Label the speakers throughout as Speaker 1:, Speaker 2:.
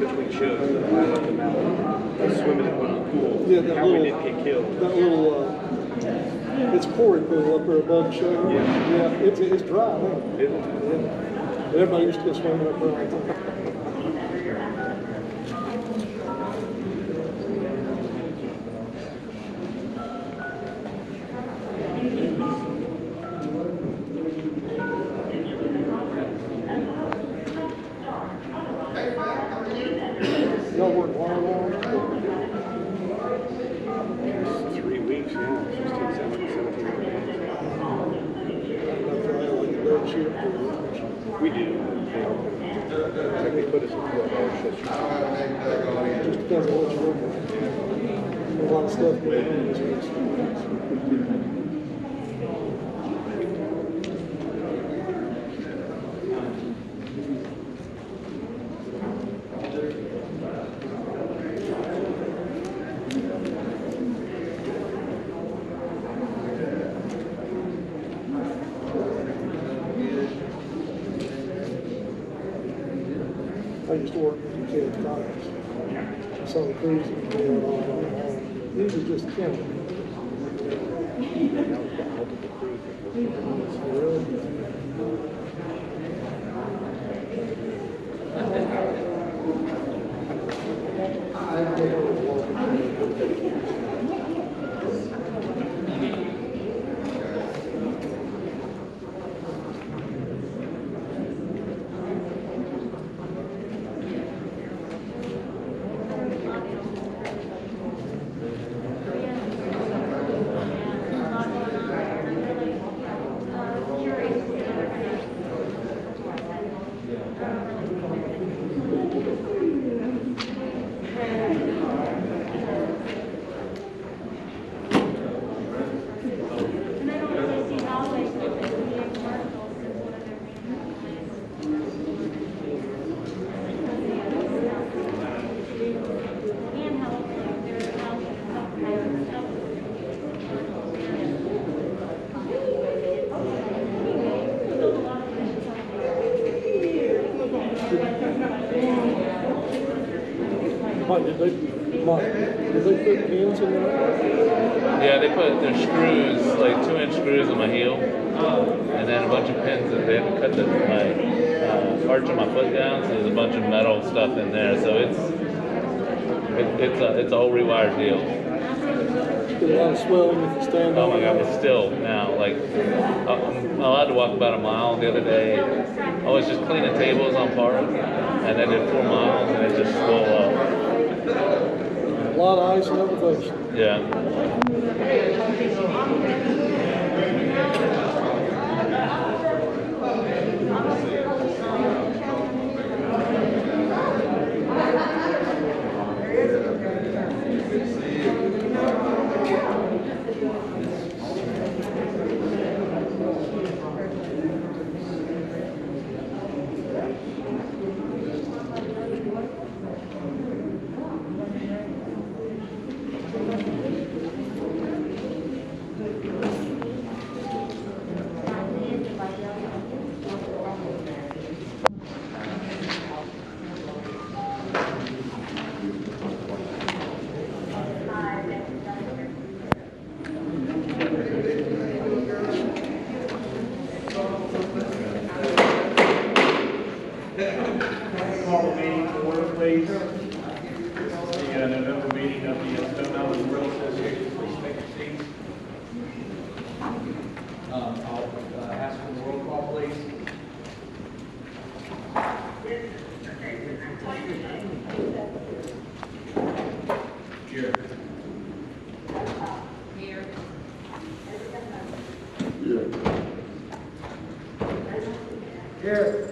Speaker 1: between shows, I let them out swimming in one of the pools.
Speaker 2: Yeah, that
Speaker 1: how
Speaker 2: little,
Speaker 1: we didn't get killed.
Speaker 2: That little, it's quarry pool up there above the show.
Speaker 1: Yeah.
Speaker 2: It's dry, huh?
Speaker 1: Yeah.
Speaker 2: Everybody used to go swimming up there all the time. Y'all work long.
Speaker 1: 3 weeks, yeah. 16, 17, 17
Speaker 2: Shift.
Speaker 1: We do. Like they put us in 12-hour shifts.
Speaker 2: Just depends on what you're looking at. A lot of stuff going on this week. I used to work with kids tires. I saw the crews that were doing all the time. These are just killing. Really? Mike, did they put pins in there?
Speaker 3: Yeah, they put their screws, like 2-inch screws in my heel, and then a bunch of pins that they had to cut my arch of my foot down. So there's a bunch of metal stuff in there. So it's a whole rewired deal.
Speaker 2: Get a lot of swelling if you stand
Speaker 3: Oh
Speaker 2: on
Speaker 3: my
Speaker 2: it.
Speaker 3: God, but still now, like I'm allowed to walk about a mile. The other day, I was just cleaning tables on Park, and I did 4 miles, and it just swelled up.
Speaker 2: A lot of ice and elevation.
Speaker 3: Yeah.
Speaker 4: Call the meeting to order, please. The November meeting of the SMMA Meeting. Please take your seats. I'll ask for the roll call, please. Here. Here.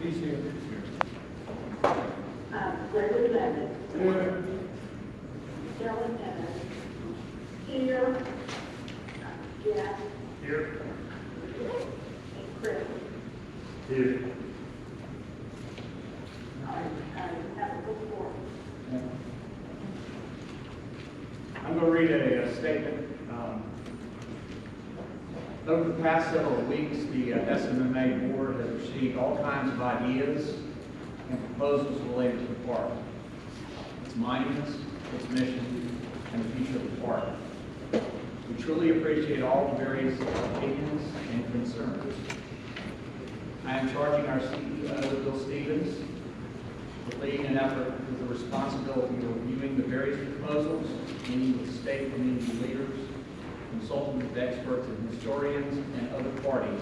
Speaker 4: He's here.
Speaker 5: Gregory Levitt. Here. Helen Evans. Here. Jeff.
Speaker 4: Here.
Speaker 5: And Chris.
Speaker 4: Here.
Speaker 5: I have a good report.
Speaker 4: I'm going to read a statement Over the past several weeks, the SMMA board has received all kinds of ideas and proposals related to the park, its monuments, its mission, and the future of the park. We truly appreciate all the various opinions and concerns. I am charging our CEO, Bill Stevens, with leading an effort with the responsibility of reviewing the various proposals, meeting with state community leaders, consulting with experts and historians and other parties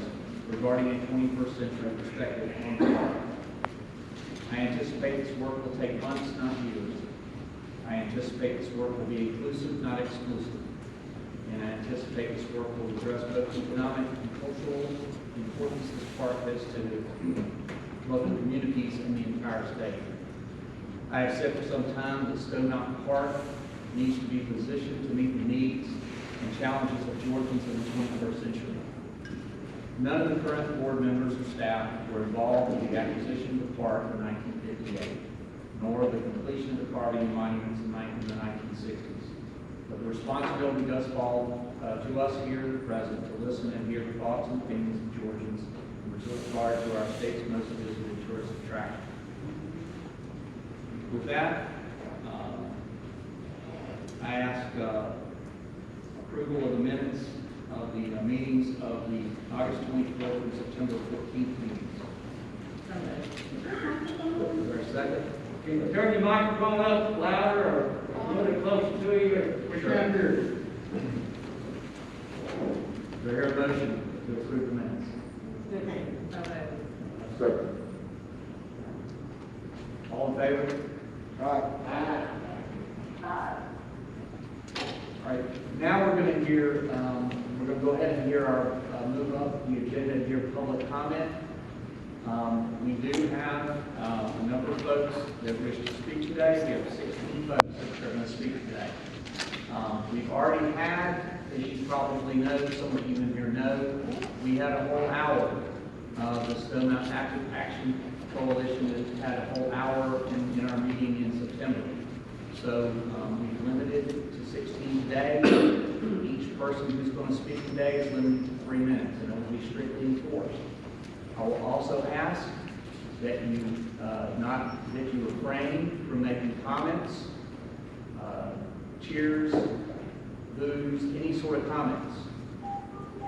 Speaker 4: regarding a 21st century perspective on the park. I anticipate this work will take months, not years. I anticipate this work will be inclusive, not exclusive. And I anticipate this work will address both economic and cultural importance this park has to local communities in the entire state. I have said for some time that Stone Mountain Park needs to be positioned to meet the needs and challenges of Georgians in the 21st century. None of the current board members or staff were involved in the acquisition of the park in 1958, nor the completion of the carving and monuments in the 1960s. But the responsibility does fall to us here present to listen and hear the thoughts and opinions of Georgians with regard to our state's most visited tourist attraction. With that, I ask approval of the minutes of the meetings of the August 24th and September 14th meetings. Is there a second?
Speaker 6: Can you turn your microphone up louder or a little bit closer to you? We're trying to.
Speaker 4: Do I hear a motion to approve the minutes?
Speaker 1: Second.
Speaker 4: All in favor?
Speaker 6: Aye.
Speaker 4: All right, now we're going to hear, we're going to go ahead and hear our, move up the agenda and hear public comment. We do have a number of folks that wish to speak today. We have 16 folks that are going to speak today. We've already had, as you probably know, some of you in here know, we had a whole hour. The Stone Mountain Active Action Coalition has had a whole hour in our meeting in September. So we've limited to 16 today. Each person who's going to speak today is limited to 3 minutes, and it will be strictly enforced. I will also ask that you refrain from making comments, cheers, boos, any sort of comments.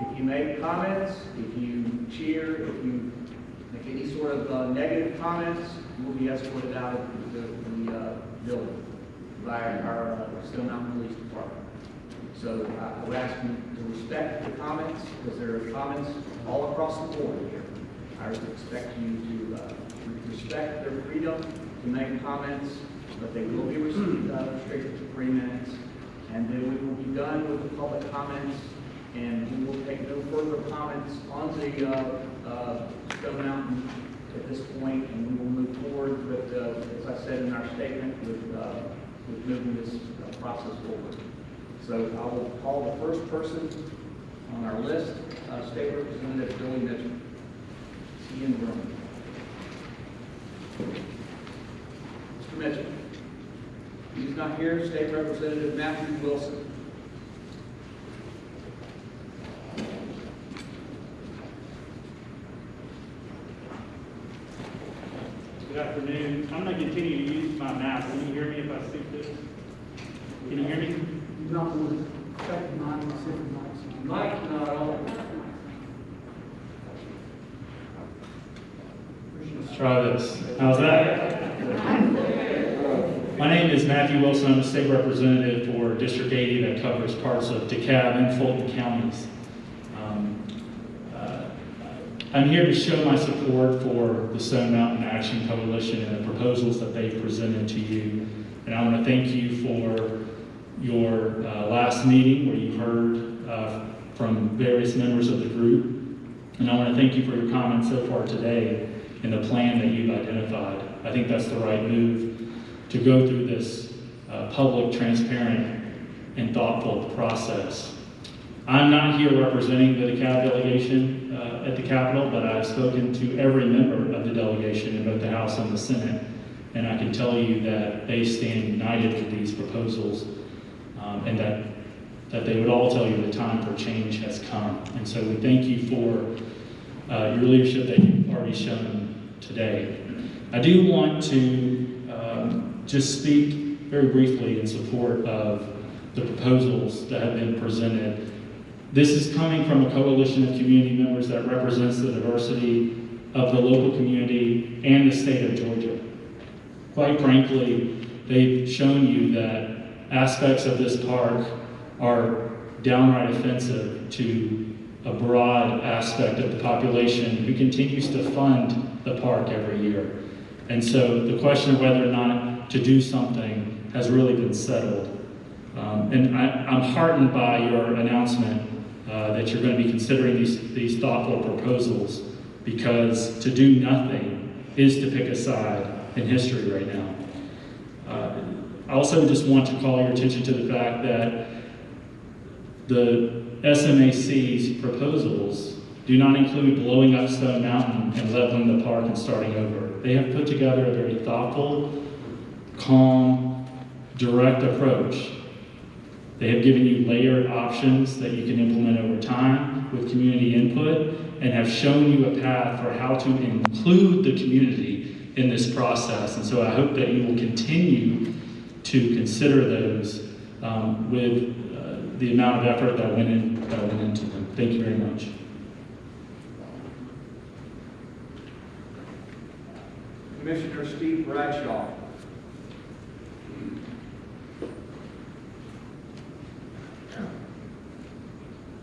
Speaker 4: If you make comments, if you cheer, if you make any sort of negative comments, you will be escorted out of the building by our Stone Mountain Police Department. So I would ask you to respect the comments, because there are comments all across the board here. I would expect you to respect their freedom to make comments, but they will be restricted to 3 minutes. And then we will be done with the public comments, and we will take no further comments on the Stone Mountain at this point, and we will move forward with, as I said in our statement, with moving this process forward. So I will call the first person on our list, State Representative Billy Mitchell. See in the room. Mr. Mitchell. He's not here. State Representative Matthew Wilson.
Speaker 7: Good afternoon. I'm going to continue to use my mouse. Can you hear me if I speak this? Can you hear me?
Speaker 2: You don't want to check the mic, see if the mic's on.
Speaker 6: Mike's not on.
Speaker 7: Let's try this. How's that? My name is Matthew Wilson. I'm a state representative for District 80 that covers parts of DeKalb and Fulton counties. I'm here to show my support for the Stone Mountain Action Coalition and the proposals that they've presented to you. And I want to thank you for your last meeting where you heard from various members of the group. And I want to thank you for your comments so far today and the plan that you've identified. I think that's the right move to go through this public, transparent, and thoughtful process. I'm not here representing the DeKalb delegation at the Capitol, but I've spoken to every member of the delegation in both the House and the Senate, and I can tell you that they stand united with these proposals, and that that they would all tell you the time for change has come. And so we thank you for your leadership that you've already shown today. I do want to just speak very briefly in support of the proposals that have been presented. This is coming from a coalition of community members that represents the diversity of the local community and the state of Georgia. Quite frankly, they've shown you that aspects of this park are downright offensive to a broad aspect of the population who continues to fund the park every year. And so the question of whether or not to do something has really been settled. And I'm heartened by your announcement that you're going to be considering these thoughtful proposals, because to do nothing is to pick a side in history right now. I also just want to call your attention to the fact that the SMAC's proposals do not include blowing up Stone Mountain and leveling the park and starting over. They have put together a very thoughtful, calm, direct approach. They have given you layered options that you can implement over time with community input, and have shown you a path for how to include the community in this process. And so I hope that you will continue to consider those with the amount of effort that went into them. Thank you very much.
Speaker 4: Commissioner Steve Bradshaw.